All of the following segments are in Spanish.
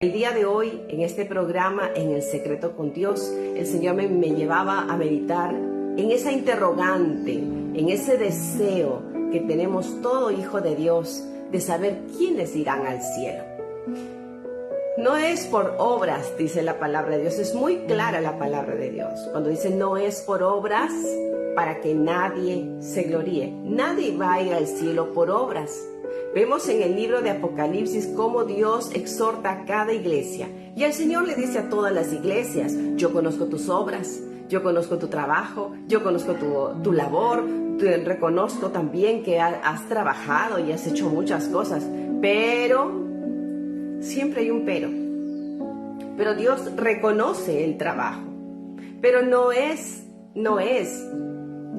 El día de hoy, en este programa, en El Secreto con Dios, el Señor me llevaba a meditar en esa interrogante, en ese deseo que tenemos todo hijo de Dios de saber quiénes irán al cielo. No es por obras, dice la palabra de Dios, es muy clara la palabra de Dios. Cuando dice no es por obras, para que nadie se gloríe. Nadie va a ir al cielo por obras. Vemos en el libro de Apocalipsis cómo Dios exhorta a cada iglesia. Y el Señor le dice a todas las iglesias, yo conozco tus obras, yo conozco tu trabajo, yo conozco tu labor, reconozco también que has trabajado y has hecho muchas cosas, pero siempre hay un pero. Pero Dios reconoce el trabajo, pero no es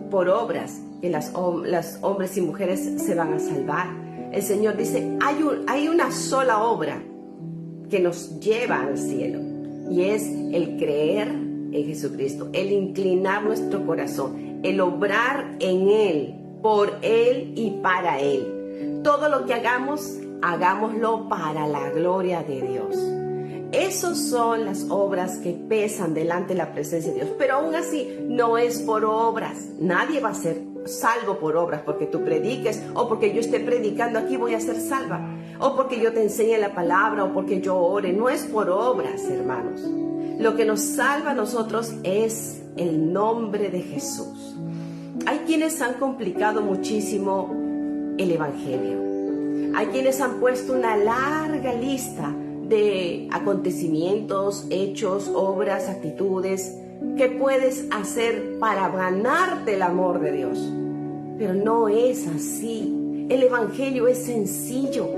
por obras que las hombres y mujeres se van a salvar. El Señor dice, hay una sola obra que nos lleva al cielo, y es el creer en Jesucristo, el inclinar nuestro corazón, el obrar en Él, por Él y para Él. Todo lo que hagamos, hagámoslo para la gloria de Dios. Esas son las obras que pesan delante de la presencia de Dios, pero aún así no es por obras. Nadie va a ser salvo por obras, porque tú prediques, o porque yo esté predicando aquí voy a ser salva, o porque yo te enseñe la palabra, o porque yo ore. No es por obras, hermanos. Lo que nos salva a nosotros es el nombre de Jesús. Hay quienes han complicado muchísimo el evangelio. Hay quienes han puesto una larga lista de acontecimientos, hechos, obras, actitudes que puedes hacer para ganarte el amor de Dios. Pero no es así. El evangelio es sencillo.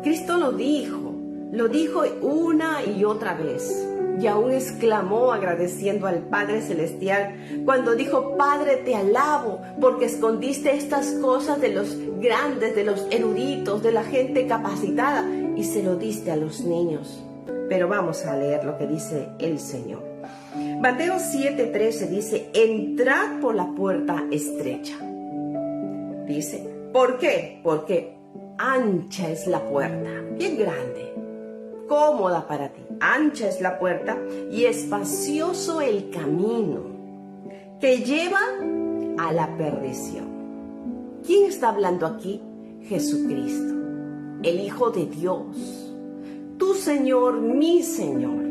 Cristo lo dijo una y otra vez, y aún exclamó agradeciendo al Padre Celestial cuando dijo, Padre, te alabo porque escondiste estas cosas de los grandes, de los eruditos, de la gente capacitada, y se lo diste a los niños. Pero vamos a leer lo que dice el Señor. Mateo 7:13 dice, entrad por la puerta estrecha. Dice, ¿por qué? Porque ancha es la puerta, bien grande, cómoda para ti. Ancha es la puerta y espacioso el camino que lleva a la perdición. ¿Quién está hablando aquí? Jesucristo, el Hijo de Dios, tu Señor, mi Señor.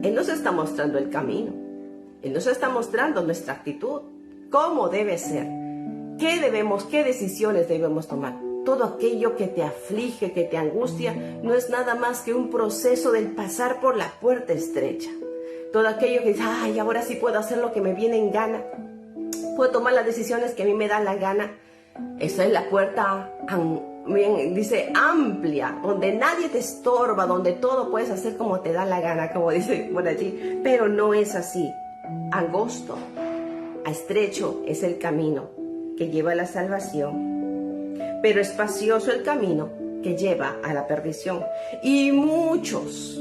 Él nos está mostrando el camino. Él nos está mostrando nuestra actitud, cómo debe ser, qué decisiones debemos tomar. Todo aquello que te aflige, que te angustia, no es nada más que un proceso del pasar por la puerta estrecha. Todo aquello que dices, ay, ahora sí puedo hacer lo que me viene en gana, puedo tomar las decisiones que a mí me da la gana. Esa es la puerta, dice, amplia, donde nadie te estorba, donde todo puedes hacer como te da la gana, como dice por allí. Pero no es así. Angosto, estrecho es el camino que lleva a la salvación, pero espacioso el camino que lleva a la perdición. Y muchos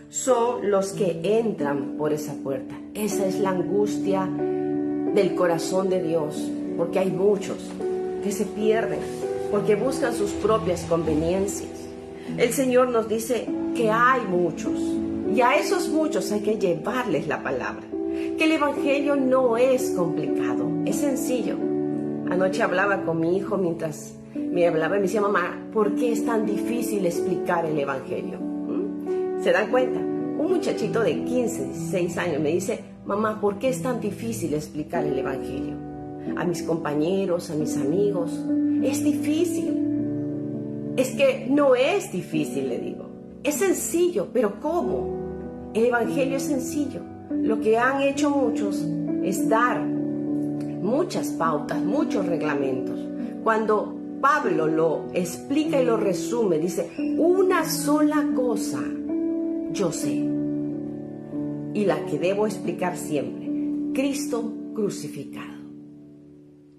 son los que entran por esa puerta. Esa es la angustia del corazón de Dios, porque hay muchos que se pierden, porque buscan sus propias conveniencias. El Señor nos dice que hay muchos, y a esos muchos hay que llevarles la palabra, que el evangelio no es complicado, es sencillo. Anoche hablaba con mi hijo mientras me hablaba y me decía, mamá, ¿por qué es tan difícil explicar el evangelio? ¿Se dan cuenta? Un muchachito de 15, 16 años me dice, mamá, ¿por qué es tan difícil explicar el evangelio? A mis compañeros, a mis amigos, es difícil. Es que no es difícil, le digo. Es sencillo, pero ¿cómo? El evangelio es sencillo. Lo que han hecho muchos es dar muchas pautas, muchos reglamentos. Cuando Pablo lo explica y lo resume, dice, una sola cosa yo sé, y la que debo explicar siempre, Cristo crucificado.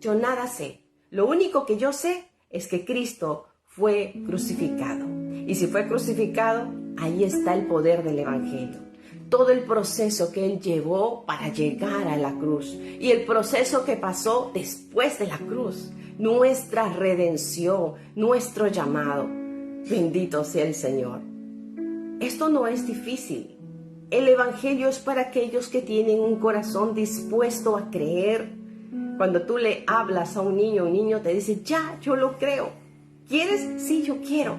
Yo nada sé. Lo único que yo sé es que Cristo fue crucificado. Y si fue crucificado, ahí está el poder del evangelio. Todo el proceso que Él llevó para llegar a la cruz y el proceso que pasó después de la cruz. Nuestra redención, nuestro llamado. Bendito sea el Señor. Esto no es difícil. El Evangelio es para aquellos que tienen un corazón dispuesto a creer. Cuando tú le hablas a un niño te dice, ya, yo lo creo. ¿Quieres? Sí, yo quiero.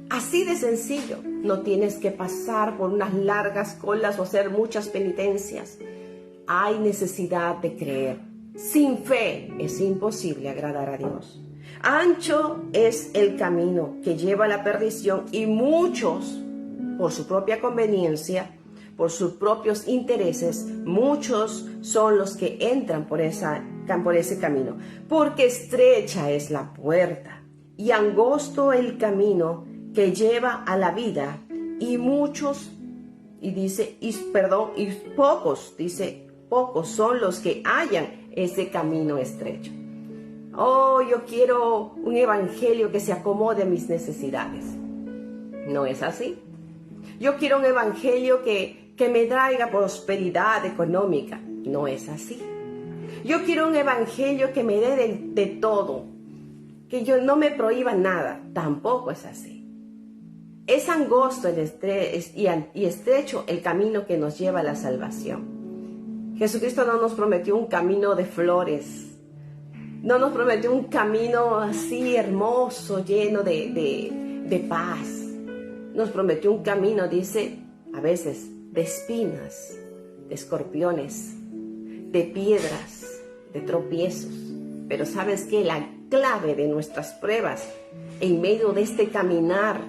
Así de sencillo. No tienes que pasar por unas largas colas o hacer muchas penitencias. Hay necesidad de creer. Sin fe es imposible agradar a Dios. Ancho es el camino que lleva a la perdición y muchos, por su propia conveniencia, por sus propios intereses, muchos son los que entran por ese camino. Porque estrecha es la puerta y angosto el camino que lleva a la vida y pocos son los que hallan ese camino estrecho. Oh, yo quiero un evangelio que se acomode a mis necesidades. No es así. Yo quiero un evangelio que me traiga prosperidad económica. No es así. Yo quiero un evangelio que me dé de todo, que yo no me prohíba nada. Tampoco es así. Es angosto y estrecho el camino que nos lleva a la salvación. Jesucristo no nos prometió un camino de flores. No nos prometió un camino así hermoso, lleno de paz. Nos prometió un camino, dice, a veces, de espinas, de escorpiones, de piedras, de tropiezos. Pero ¿sabes qué? La clave de nuestras pruebas en medio de este caminar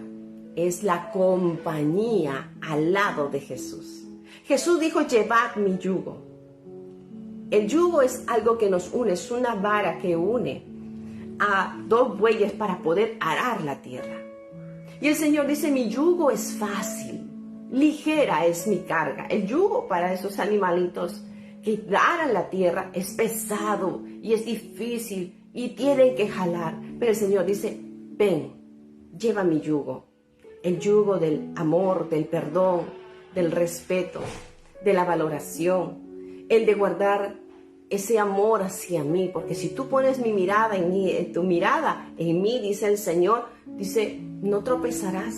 es la compañía al lado de Jesús. Jesús dijo, llevad mi yugo. El yugo es algo que nos une, es una vara que une a dos bueyes para poder arar la tierra. Y el Señor dice, mi yugo es fácil, ligera es mi carga. El yugo para esos animalitos que aran la tierra es pesado y es difícil y tienen que jalar. Pero el Señor dice, ven, lleva mi yugo. El yugo del amor, del perdón, del respeto, de la valoración, el de guardar ese amor hacia mí, porque si tú pones mi mirada en mí, tu mirada en mí, dice el Señor, dice, no tropezarás.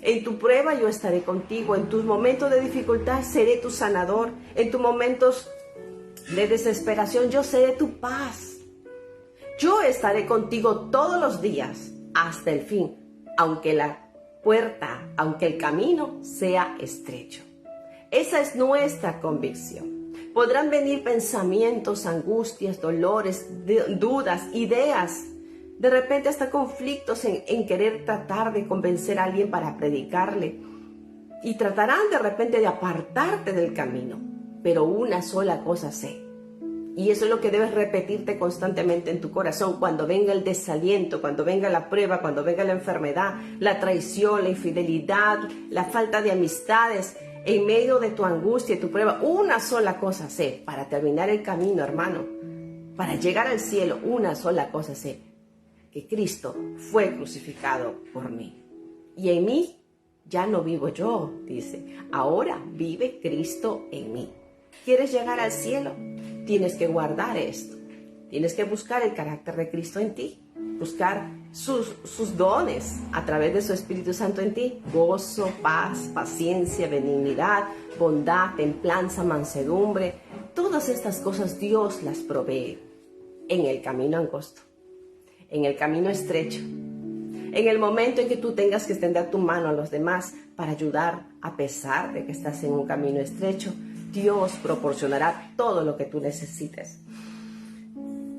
En tu prueba yo estaré contigo, en tus momentos de dificultad seré tu sanador, en tus momentos de desesperación yo seré tu paz. Yo estaré contigo todos los días hasta el fin, aunque la puerta, aunque el camino sea estrecho. Esa es nuestra convicción. Podrán venir pensamientos, angustias, dolores, dudas, ideas, de repente hasta conflictos en querer tratar de convencer a alguien para predicarle. Y tratarán de repente de apartarte del camino. Pero una sola cosa sé. Y eso es lo que debes repetirte constantemente en tu corazón cuando venga el desaliento, cuando venga la prueba, cuando venga la enfermedad, la traición, la infidelidad, la falta de amistades. En medio de tu angustia y tu prueba, una sola cosa sé, para terminar el camino, hermano, para llegar al cielo, una sola cosa sé, que Cristo fue crucificado por mí. Y en mí ya no vivo yo, dice, ahora vive Cristo en mí. ¿Quieres llegar al cielo? Tienes que guardar esto, tienes que buscar el carácter de Cristo en ti, buscar sus dones a través de su Espíritu Santo en ti. Gozo, paz, paciencia, benignidad, bondad, templanza, mansedumbre. Todas estas cosas Dios las provee en el camino angosto, en el camino estrecho. En el momento en que tú tengas que extender tu mano a los demás para ayudar, a pesar de que estás en un camino estrecho, Dios proporcionará todo lo que tú necesites.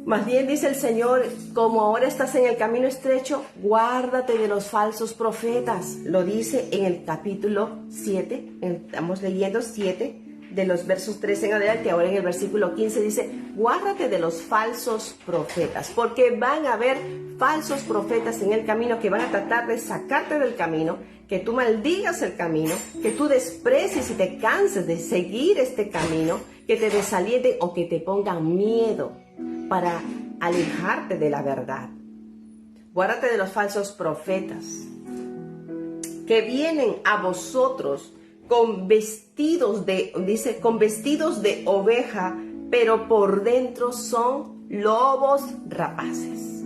Más bien dice el Señor, como ahora estás en el camino estrecho, guárdate de los falsos profetas. Lo dice en el capítulo 7, estamos leyendo 7, de los versos 13 en adelante. Ahora en el versículo 15 dice, guárdate de los falsos profetas, porque van a haber falsos profetas en el camino que van a tratar de sacarte del camino, que tú maldigas el camino, que tú desprecies y te canses de seguir este camino, que te desalienten o que te pongan miedo para alejarte de la verdad. Guárdate de los falsos profetas que vienen a vosotros con vestidos de oveja, pero por dentro son lobos rapaces.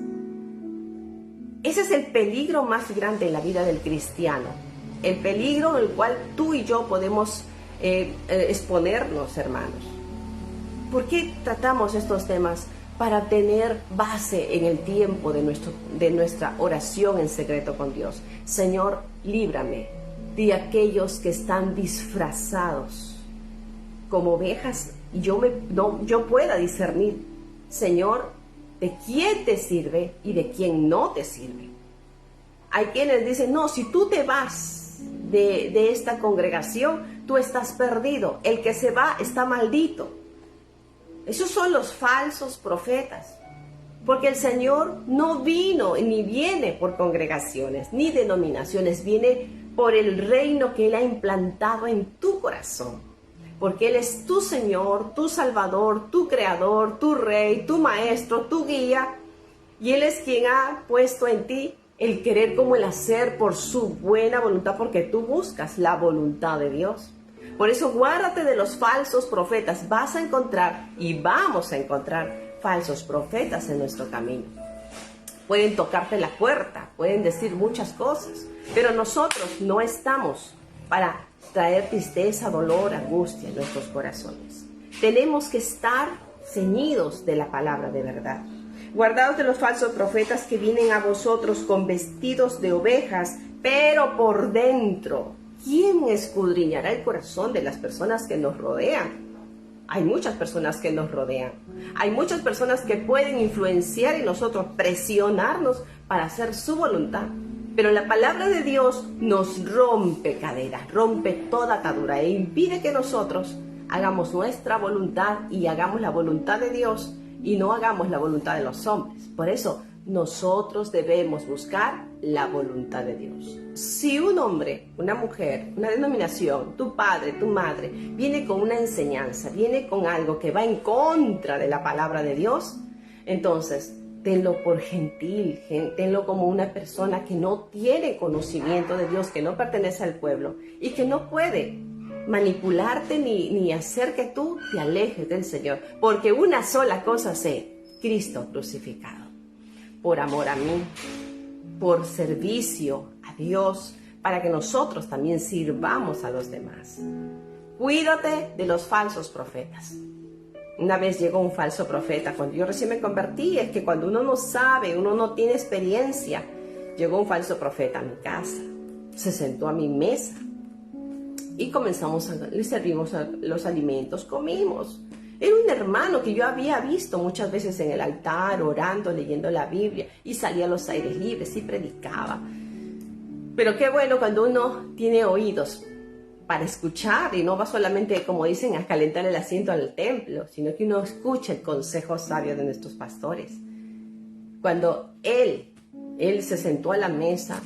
Ese es el peligro más grande en la vida del cristiano, el peligro en el cual tú y yo podemos exponernos, hermanos. ¿Por qué tratamos estos temas? Para tener base en el tiempo de nuestra oración en secreto con Dios. Señor, líbrame de aquellos que están disfrazados como ovejas y yo pueda discernir, Señor, de quién te sirve y de quién no te sirve. Hay quienes dicen, no, si tú te vas de esta congregación, tú estás perdido. El que se va está maldito. Esos son los falsos profetas. Porque el Señor no vino ni viene por congregaciones ni denominaciones. Viene por el reino que Él ha implantado en tu corazón. Porque Él es tu Señor, tu Salvador, tu Creador, tu Rey, tu Maestro, tu guía. Y Él es quien ha puesto en ti el querer como el hacer por su buena voluntad, porque tú buscas la voluntad de Dios. Por eso guárdate de los falsos profetas. Vas a encontrar y vamos a encontrar falsos profetas en nuestro camino. Pueden tocarte la puerta, pueden decir muchas cosas, pero nosotros no estamos para traer tristeza, dolor, angustia en nuestros corazones. Tenemos que estar ceñidos de la palabra de verdad. Guardaos de los falsos profetas que vienen a vosotros con vestidos de ovejas, pero por dentro. ¿Quién escudriñará el corazón de las personas que nos rodean? Hay muchas personas que nos rodean. Hay muchas personas que pueden influenciar en nosotros, presionarnos para hacer su voluntad. Pero la palabra de Dios nos rompe caderas, rompe toda atadura e impide que nosotros hagamos nuestra voluntad y hagamos la voluntad de Dios y no hagamos la voluntad de los hombres. Por eso nosotros debemos buscar la voluntad de Dios. Si un hombre, una mujer, una denominación, tu padre, tu madre, viene con una enseñanza, viene con algo que va en contra de la palabra de Dios, entonces tenlo por gentil, tenlo como una persona que no tiene conocimiento de Dios, que no pertenece al pueblo y que no puede manipularte ni hacer que tú te alejes del Señor. Porque una sola cosa sé, Cristo crucificado. Por amor a mí, por servicio a Dios, para que nosotros también sirvamos a los demás. Cuídate de los falsos profetas. Una vez llegó un falso profeta, cuando yo recién me convertí, es que cuando uno no sabe, uno no tiene experiencia, llegó un falso profeta a mi casa, se sentó a mi mesa y le servimos los alimentos, comimos. Era un hermano que yo había visto muchas veces en el altar, orando, leyendo la Biblia, y salía a los aires libres y predicaba. Pero qué bueno cuando uno tiene oídos para escuchar y no va solamente, como dicen, a calentar el asiento al templo, sino que uno escucha el consejo sabio de nuestros pastores. Cuando él se sentó a la mesa,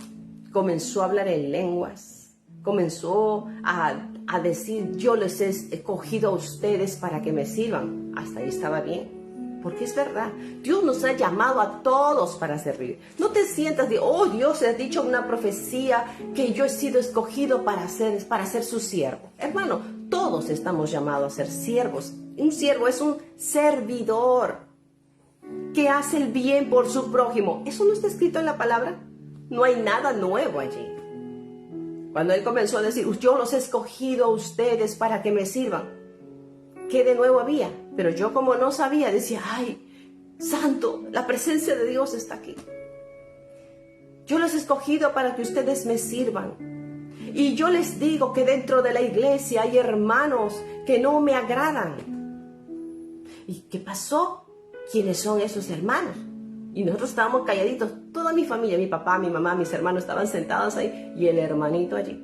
comenzó a hablar en lenguas, comenzó a decir, yo les he escogido a ustedes para que me sirvan. Hasta ahí estaba bien, porque es verdad. Dios nos ha llamado a todos para servir. No te sientas de, oh, Dios has dicho una profecía que yo he sido escogido para ser su siervo. Hermano, todos estamos llamados a ser siervos. Un siervo es un servidor que hace el bien por su prójimo. ¿Eso no está escrito en la palabra? No hay nada nuevo allí. Cuando él comenzó a decir, yo los he escogido a ustedes para que me sirvan, ¿qué de nuevo había? Pero yo, como no sabía, decía, ay, santo, la presencia de Dios está aquí. Yo los he escogido para que ustedes me sirvan. Y yo les digo que dentro de la iglesia hay hermanos que no me agradan. ¿Y qué pasó? ¿Quiénes son esos hermanos? Y nosotros estábamos calladitos, toda mi familia, mi papá, mi mamá, mis hermanos estaban sentados ahí y el hermanito allí,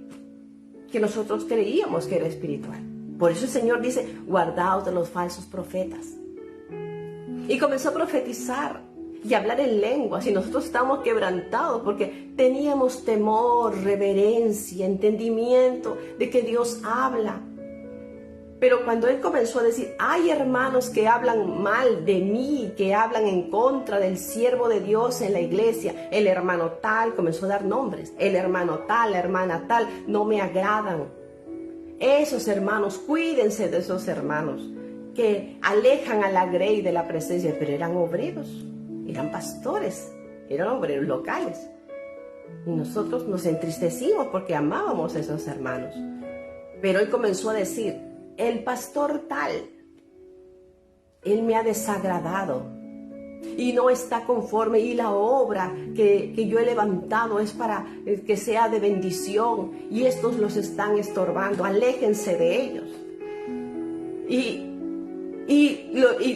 que nosotros creíamos que era espiritual. Por eso el Señor dice, guardaos de los falsos profetas. Y comenzó a profetizar y a hablar en lenguas y nosotros estábamos quebrantados porque teníamos temor, reverencia, entendimiento de que Dios habla. Pero cuando él comenzó a decir, hay hermanos que hablan mal de mí, que hablan en contra del siervo de Dios en la iglesia, el hermano tal, comenzó a dar nombres, el hermano tal, la hermana tal, no me agradan. Esos hermanos, cuídense de esos hermanos que alejan a la grey de la presencia, pero eran obreros, eran pastores, eran obreros locales. Y nosotros nos entristecimos porque amábamos a esos hermanos. Pero él comenzó a decir, el pastor tal, él me ha desagradado y no está conforme, y la obra que yo he levantado es para que sea de bendición, y estos los están estorbando, aléjense de ellos. Y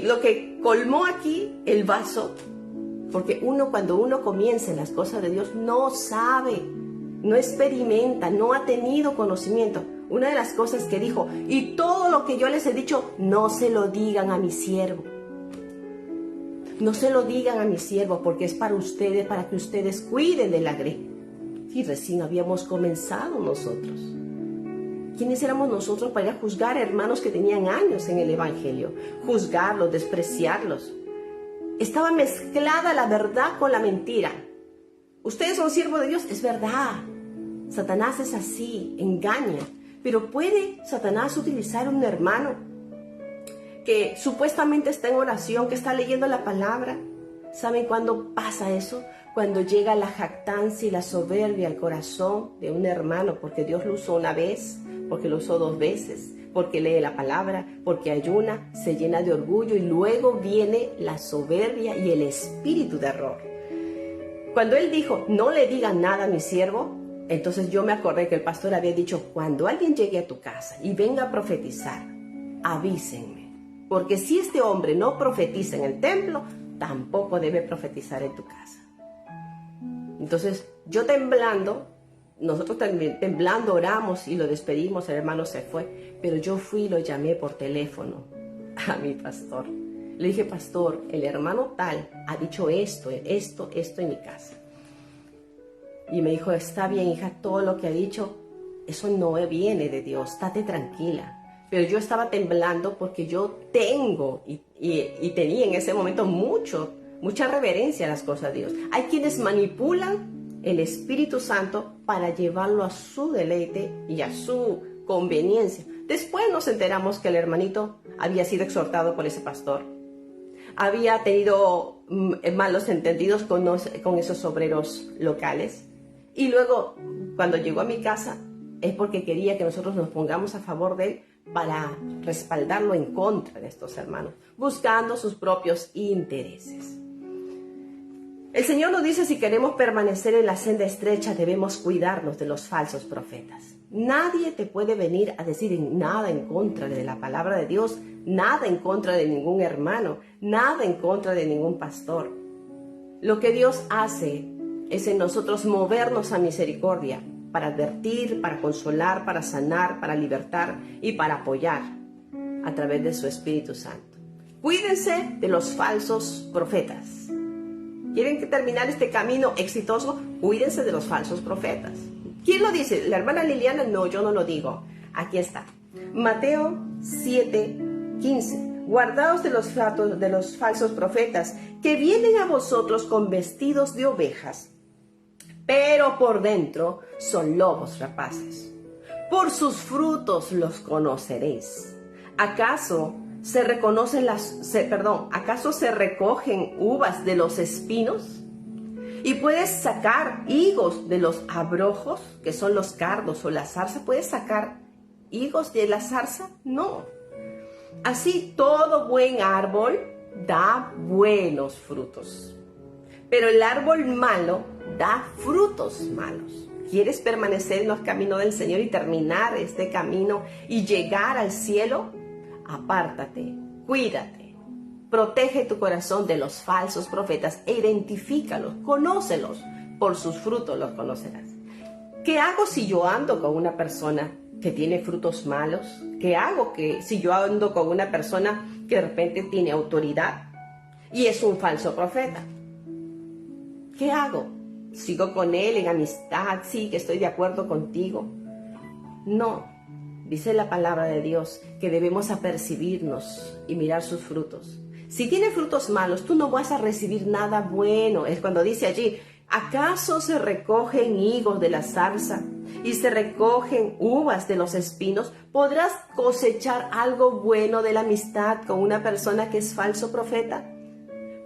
lo que colmó aquí el vaso, porque cuando uno comienza en las cosas de Dios no sabe, no experimenta, no ha tenido conocimiento. Una de las cosas que dijo, y todo lo que yo les he dicho, no se lo digan a mi siervo. No se lo digan a mi siervo, porque es para ustedes, para que ustedes cuiden de la grey. Y recién habíamos comenzado nosotros. ¿Quiénes éramos nosotros para ir a juzgar a hermanos que tenían años en el evangelio? Juzgarlos, despreciarlos. Estaba mezclada la verdad con la mentira. Ustedes son siervos de Dios, es verdad. Satanás es así, engaña. Pero ¿puede Satanás utilizar a un hermano que supuestamente está en oración, que está leyendo la palabra? ¿Saben cuándo pasa eso? Cuando llega la jactancia y la soberbia al corazón de un hermano, porque Dios lo usó una vez, porque lo usó 2 veces, porque lee la palabra, porque ayuna, se llena de orgullo, y luego viene la soberbia y el espíritu de error. Cuando él dijo, no le digan nada a mi siervo, entonces yo me acordé que el pastor había dicho, cuando alguien llegue a tu casa y venga a profetizar, avísenme, porque si este hombre no profetiza en el templo, tampoco debe profetizar en tu casa. Entonces yo temblando, nosotros también temblando oramos y lo despedimos, el hermano se fue, pero yo fui y lo llamé por teléfono a mi pastor. Le dije, pastor, el hermano tal ha dicho esto en mi casa. Y me dijo, está bien, hija, todo lo que ha dicho, eso no viene de Dios, estate tranquila. Pero yo estaba temblando porque yo tengo y tenía en ese momento mucha reverencia a las cosas de Dios. Hay quienes manipulan el Espíritu Santo para llevarlo a su deleite y a su conveniencia. Después nos enteramos que el hermanito había sido exhortado por ese pastor. Había tenido malos entendidos con esos obreros locales. Y luego, cuando llegó a mi casa, es porque quería que nosotros nos pongamos a favor de él para respaldarlo en contra de estos hermanos, buscando sus propios intereses. El Señor nos dice, si queremos permanecer en la senda estrecha, debemos cuidarnos de los falsos profetas. Nadie te puede venir a decir nada en contra de la palabra de Dios, nada en contra de ningún hermano, nada en contra de ningún pastor. Lo que Dios hace es en nosotros movernos a misericordia, para advertir, para consolar, para sanar, para libertar y para apoyar a través de su Espíritu Santo. Cuídense de los falsos profetas. ¿Quieren terminar este camino exitoso? Cuídense de los falsos profetas. ¿Quién lo dice? ¿La hermana Liliana? No, yo no lo digo. Aquí está. Mateo 7:15. Guardaos de los falsos profetas que vienen a vosotros con vestidos de ovejas, pero por dentro son lobos rapaces. Por sus frutos los conoceréis. ¿Acaso se recogen uvas de los espinos? ¿Y puedes sacar higos de los abrojos, que son los cardos o la zarza? ¿Puedes sacar higos de la zarza? No. Así todo buen árbol da buenos frutos, pero el árbol malo da frutos malos. ¿Quieres permanecer en los caminos del Señor y terminar este camino y llegar al cielo? Apártate, cuídate, protege tu corazón de los falsos profetas e identifícalos, conócelos, por sus frutos los conocerás. ¿Qué hago si yo ando con una persona que tiene frutos malos? ¿Qué hago si yo ando con una persona que de repente tiene autoridad y es un falso profeta? ¿Qué hago? ¿Sigo con él en amistad? Sí, que estoy de acuerdo contigo. No, dice la palabra de Dios que debemos apercibirnos y mirar sus frutos. Si tiene frutos malos, tú no vas a recibir nada bueno. Es cuando dice allí, ¿acaso se recogen higos de la zarza y se recogen uvas de los espinos? ¿Podrás cosechar algo bueno de la amistad con una persona que es falso profeta?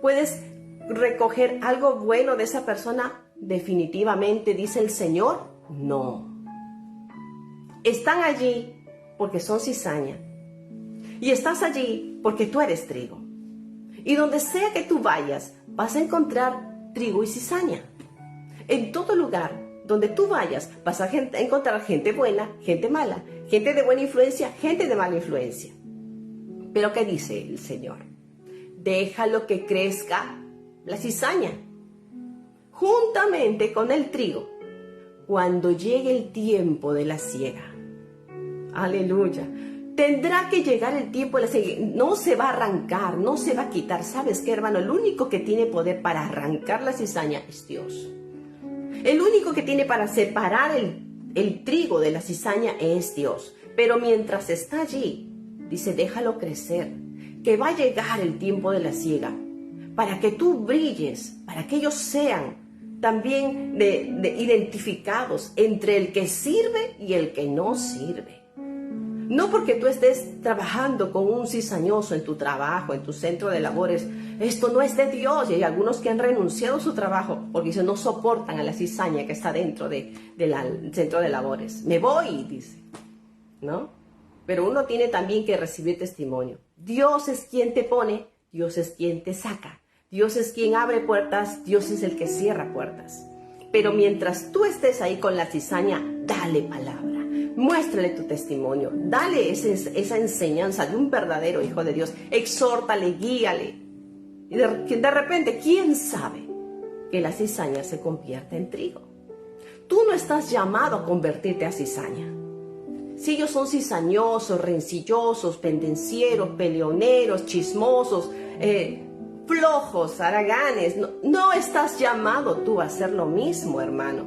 ¿Puedes recoger algo bueno de esa persona? Definitivamente, dice el Señor, no. Están allí porque son cizaña. Y estás allí porque tú eres trigo. Y donde sea que tú vayas, vas a encontrar trigo y cizaña. En todo lugar donde tú vayas, vas a encontrar gente buena, gente mala, gente de buena influencia, gente de mala influencia. Pero ¿qué dice el Señor? Déjalo que crezca la cizaña, juntamente con el trigo, cuando llegue el tiempo de la siega. Aleluya. Tendrá que llegar el tiempo de la siega. No se va a arrancar, no se va a quitar. ¿Sabes qué, hermano? El único que tiene poder para arrancar la cizaña es Dios. El único que tiene para separar el trigo de la cizaña es Dios. Pero mientras está allí, dice, déjalo crecer, que va a llegar el tiempo de la siega, para que tú brilles, para que ellos sean también identificados entre el que sirve y el que no sirve. No porque tú estés trabajando con un cizañoso en tu trabajo, en tu centro de labores, esto no es de Dios. Y hay algunos que han renunciado a su trabajo porque no soportan a la cizaña que está dentro del centro de labores. Me voy, dice, ¿no? Pero uno tiene también que recibir testimonio. Dios es quien te pone, Dios es quien te saca. Dios es quien abre puertas, Dios es el que cierra puertas. Pero mientras tú estés ahí con la cizaña, dale palabra. Muéstrale tu testimonio, dale esa enseñanza de un verdadero hijo de Dios, exhórtale, guíale. Y de repente, ¿quién sabe que la cizaña se convierta en trigo? Tú no estás llamado a convertirte a cizaña. Si ellos son cizañosos, rencillosos, pendencieros, peleoneros, chismosos, flojos, haraganes, no estás llamado tú a hacer lo mismo, hermano.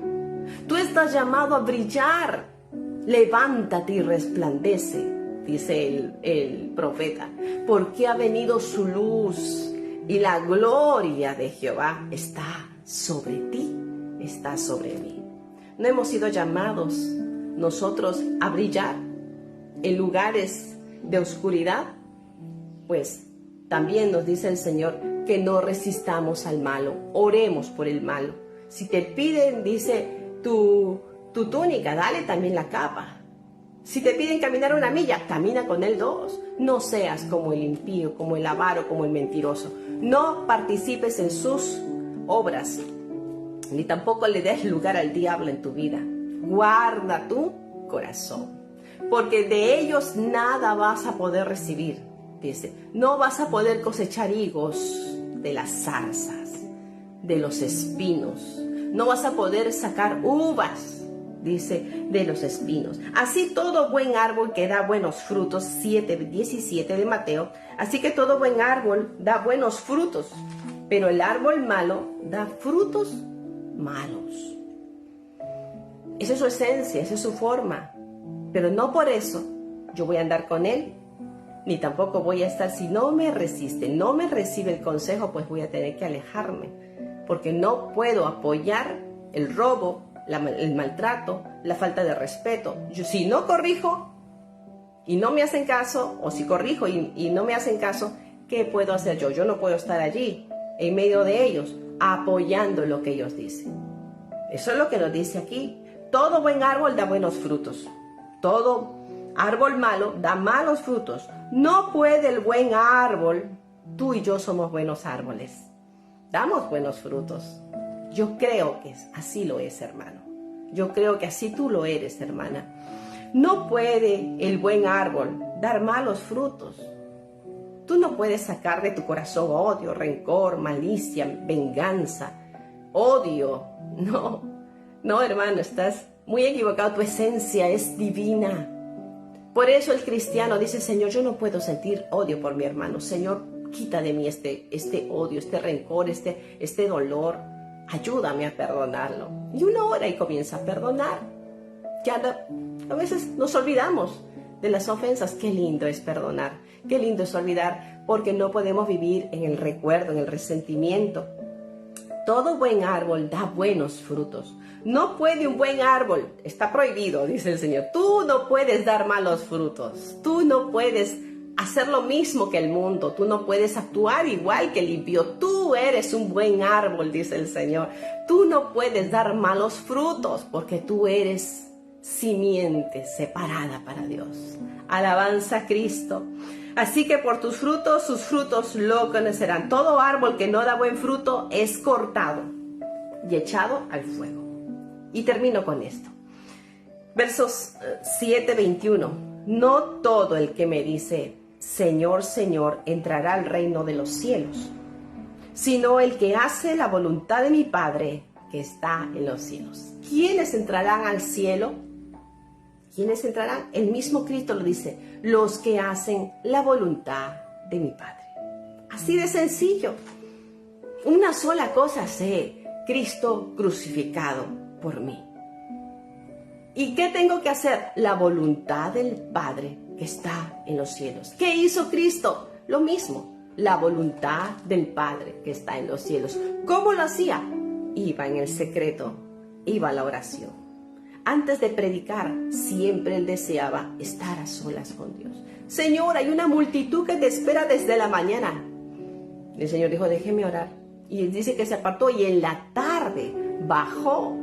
Tú estás llamado a brillar. Levántate y resplandece, dice el profeta, porque ha venido su luz y la gloria de Jehová está sobre ti, está sobre mí. ¿No hemos sido llamados nosotros a brillar en lugares de oscuridad? Pues también nos dice el Señor que no resistamos al malo, oremos por el malo. Si te piden, dice, tu túnica, dale también la capa. Si te piden caminar 1 milla, camina con él 2. No seas como el impío, como el avaro, como el mentiroso. No participes en sus obras, ni tampoco le des lugar al diablo en tu vida. Guarda tu corazón, porque de ellos nada vas a poder recibir. Dice, no vas a poder cosechar higos de las zarzas, de los espinos. No vas a poder sacar uvas, dice, de los espinos. Así todo buen árbol que da buenos frutos, 7:17 de Mateo. Así que todo buen árbol da buenos frutos, pero el árbol malo da frutos malos. Esa es su esencia, esa es su forma. Pero no por eso yo voy a andar con él, ni tampoco voy a estar, si no me resiste, no me recibe el consejo, pues voy a tener que alejarme, porque no puedo apoyar el robo, el maltrato, la falta de respeto. Yo, si no corrijo y no me hacen caso, o si corrijo y no me hacen caso, ¿qué puedo hacer yo? Yo no puedo estar allí, en medio de ellos, apoyando lo que ellos dicen. Eso es lo que nos dice aquí. Todo buen árbol da buenos frutos. Todo árbol malo da malos frutos. No puede el buen árbol. Tú y yo somos buenos árboles. Damos buenos frutos. Yo creo que así lo es, hermano. Yo creo que así tú lo eres, hermana. No puede el buen árbol dar malos frutos. Tú no puedes sacar de tu corazón odio, rencor, malicia, venganza, odio. No, hermano, estás muy equivocado. Tu esencia es divina. Por eso el cristiano dice, Señor, yo no puedo sentir odio por mi hermano. Señor, quita de mí este odio, este rencor, este dolor. Ayúdame a perdonarlo. Y uno ora y comienza a perdonar. A veces nos olvidamos de las ofensas. Qué lindo es perdonar. Qué lindo es olvidar, porque no podemos vivir en el recuerdo, en el resentimiento. Todo buen árbol da buenos frutos. No puede un buen árbol, está prohibido, dice el Señor. Tú no puedes dar malos frutos. Tú no puedes hacer lo mismo que el mundo. Tú no puedes actuar igual que el impío. Tú eres un buen árbol, dice el Señor. Tú no puedes dar malos frutos porque tú eres simiente separada para Dios. Alabanza a Cristo. Así que por tus frutos, sus frutos lo conocerán. Todo árbol que no da buen fruto es cortado y echado al fuego. Y termino con esto. Versos 7:21. No todo el que me dice, Señor, Señor, entrará al reino de los cielos, sino el que hace la voluntad de mi Padre que está en los cielos. ¿Quiénes entrarán al cielo? ¿Quiénes entrarán? El mismo Cristo lo dice, los que hacen la voluntad de mi Padre. Así de sencillo. Una sola cosa sé, Cristo crucificado por mí. ¿Y qué tengo que hacer? La voluntad del Padre que está en los cielos. ¿Qué hizo Cristo? Lo mismo, la voluntad del Padre que está en los cielos. ¿Cómo lo hacía? Iba en el secreto, iba a la oración. Antes de predicar, siempre él deseaba estar a solas con Dios. Señor, hay una multitud que te espera desde la mañana. El Señor dijo, déjeme orar. Y él dice que se apartó y en la tarde bajó.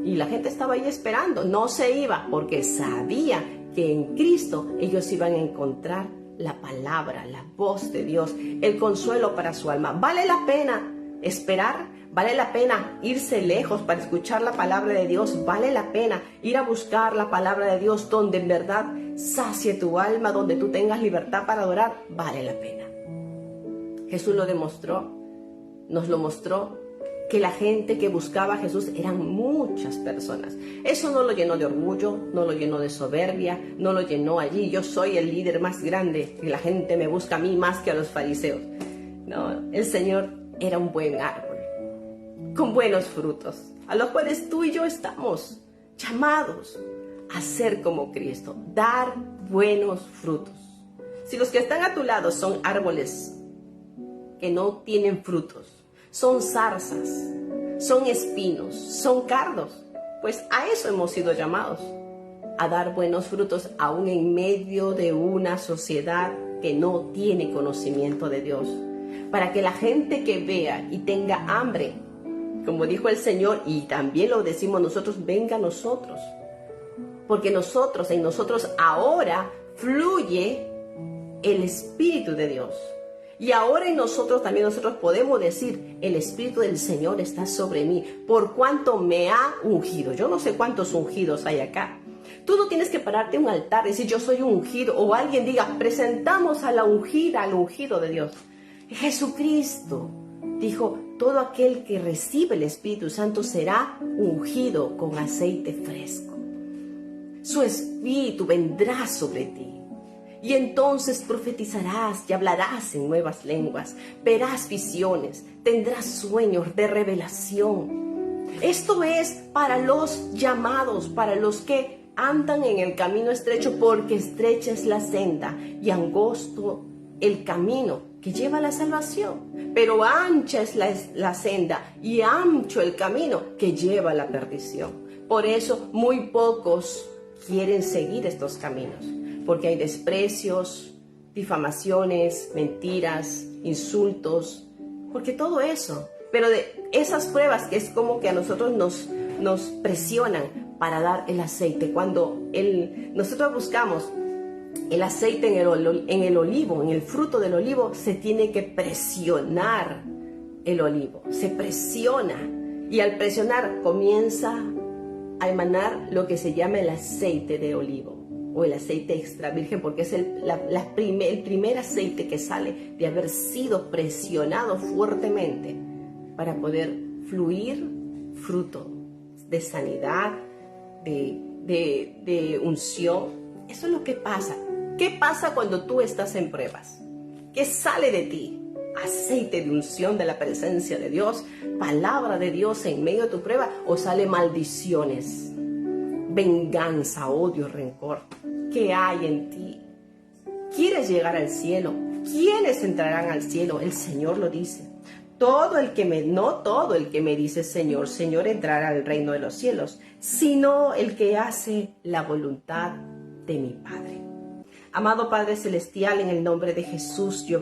Y la gente estaba ahí esperando. No se iba porque sabía que en Cristo ellos iban a encontrar la palabra, la voz de Dios, el consuelo para su alma. ¿Vale la pena esperar? ¿Vale la pena irse lejos para escuchar la palabra de Dios? ¿Vale la pena ir a buscar la palabra de Dios donde en verdad sacie tu alma, donde tú tengas libertad para adorar? Vale la pena. Jesús lo demostró, nos lo mostró, que la gente que buscaba a Jesús eran muchas personas. Eso no lo llenó de orgullo, no lo llenó de soberbia, no lo llenó allí. Yo soy el líder más grande y la gente me busca a mí más que a los fariseos. No, el Señor era un buen árbol, con buenos frutos, a los cuales tú y yo estamos llamados a ser como Cristo, dar buenos frutos. Si los que están a tu lado son árboles que no tienen frutos, son zarzas, son espinos, son cardos, pues a eso hemos sido llamados, a dar buenos frutos aún en medio de una sociedad que no tiene conocimiento de Dios, para que la gente que vea y tenga hambre, como dijo el Señor, y también lo decimos nosotros, venga a nosotros, porque en nosotros ahora fluye el Espíritu de Dios. Y ahora en nosotros podemos decir, el Espíritu del Señor está sobre mí, por cuanto me ha ungido. Yo no sé cuántos ungidos hay acá. Tú no tienes que pararte en un altar y decir, yo soy un ungido, o alguien diga, presentamos a la ungida, al ungido de Dios. Jesucristo dijo, todo aquel que recibe el Espíritu Santo será ungido con aceite fresco. Su Espíritu vendrá sobre ti. Y entonces profetizarás y hablarás en nuevas lenguas, verás visiones, tendrás sueños de revelación. Esto es para los llamados, para los que andan en el camino estrecho, porque estrecha es la senda y angosto el camino que lleva a la salvación. Pero ancha es la senda y ancho el camino que lleva a la perdición. Por eso muy pocos quieren seguir estos caminos. Porque hay desprecios, difamaciones, mentiras, insultos, porque todo eso. Pero de esas pruebas que es como que a nosotros nos presionan para dar el aceite. Cuando nosotros buscamos el aceite en el olivo, en el fruto del olivo, se tiene que presionar el olivo. Se presiona y al presionar comienza a emanar lo que se llama el aceite de olivo. O el aceite extra virgen, porque es el primer aceite que sale de haber sido presionado fuertemente para poder fluir fruto de sanidad, de unción. Eso es lo que pasa. ¿Qué pasa cuando tú estás en pruebas? ¿Qué sale de ti? Aceite de unción de la presencia de Dios, palabra de Dios en medio de tu prueba, o sale maldiciones, venganza, odio, rencor. ¿Qué hay en ti? ¿Quieres llegar al cielo? ¿Quiénes entrarán al cielo? El Señor lo dice. No todo el que me dice Señor, Señor entrará al reino de los cielos, sino el que hace la voluntad de mi Padre. Amado Padre Celestial, en el nombre de Jesús, yo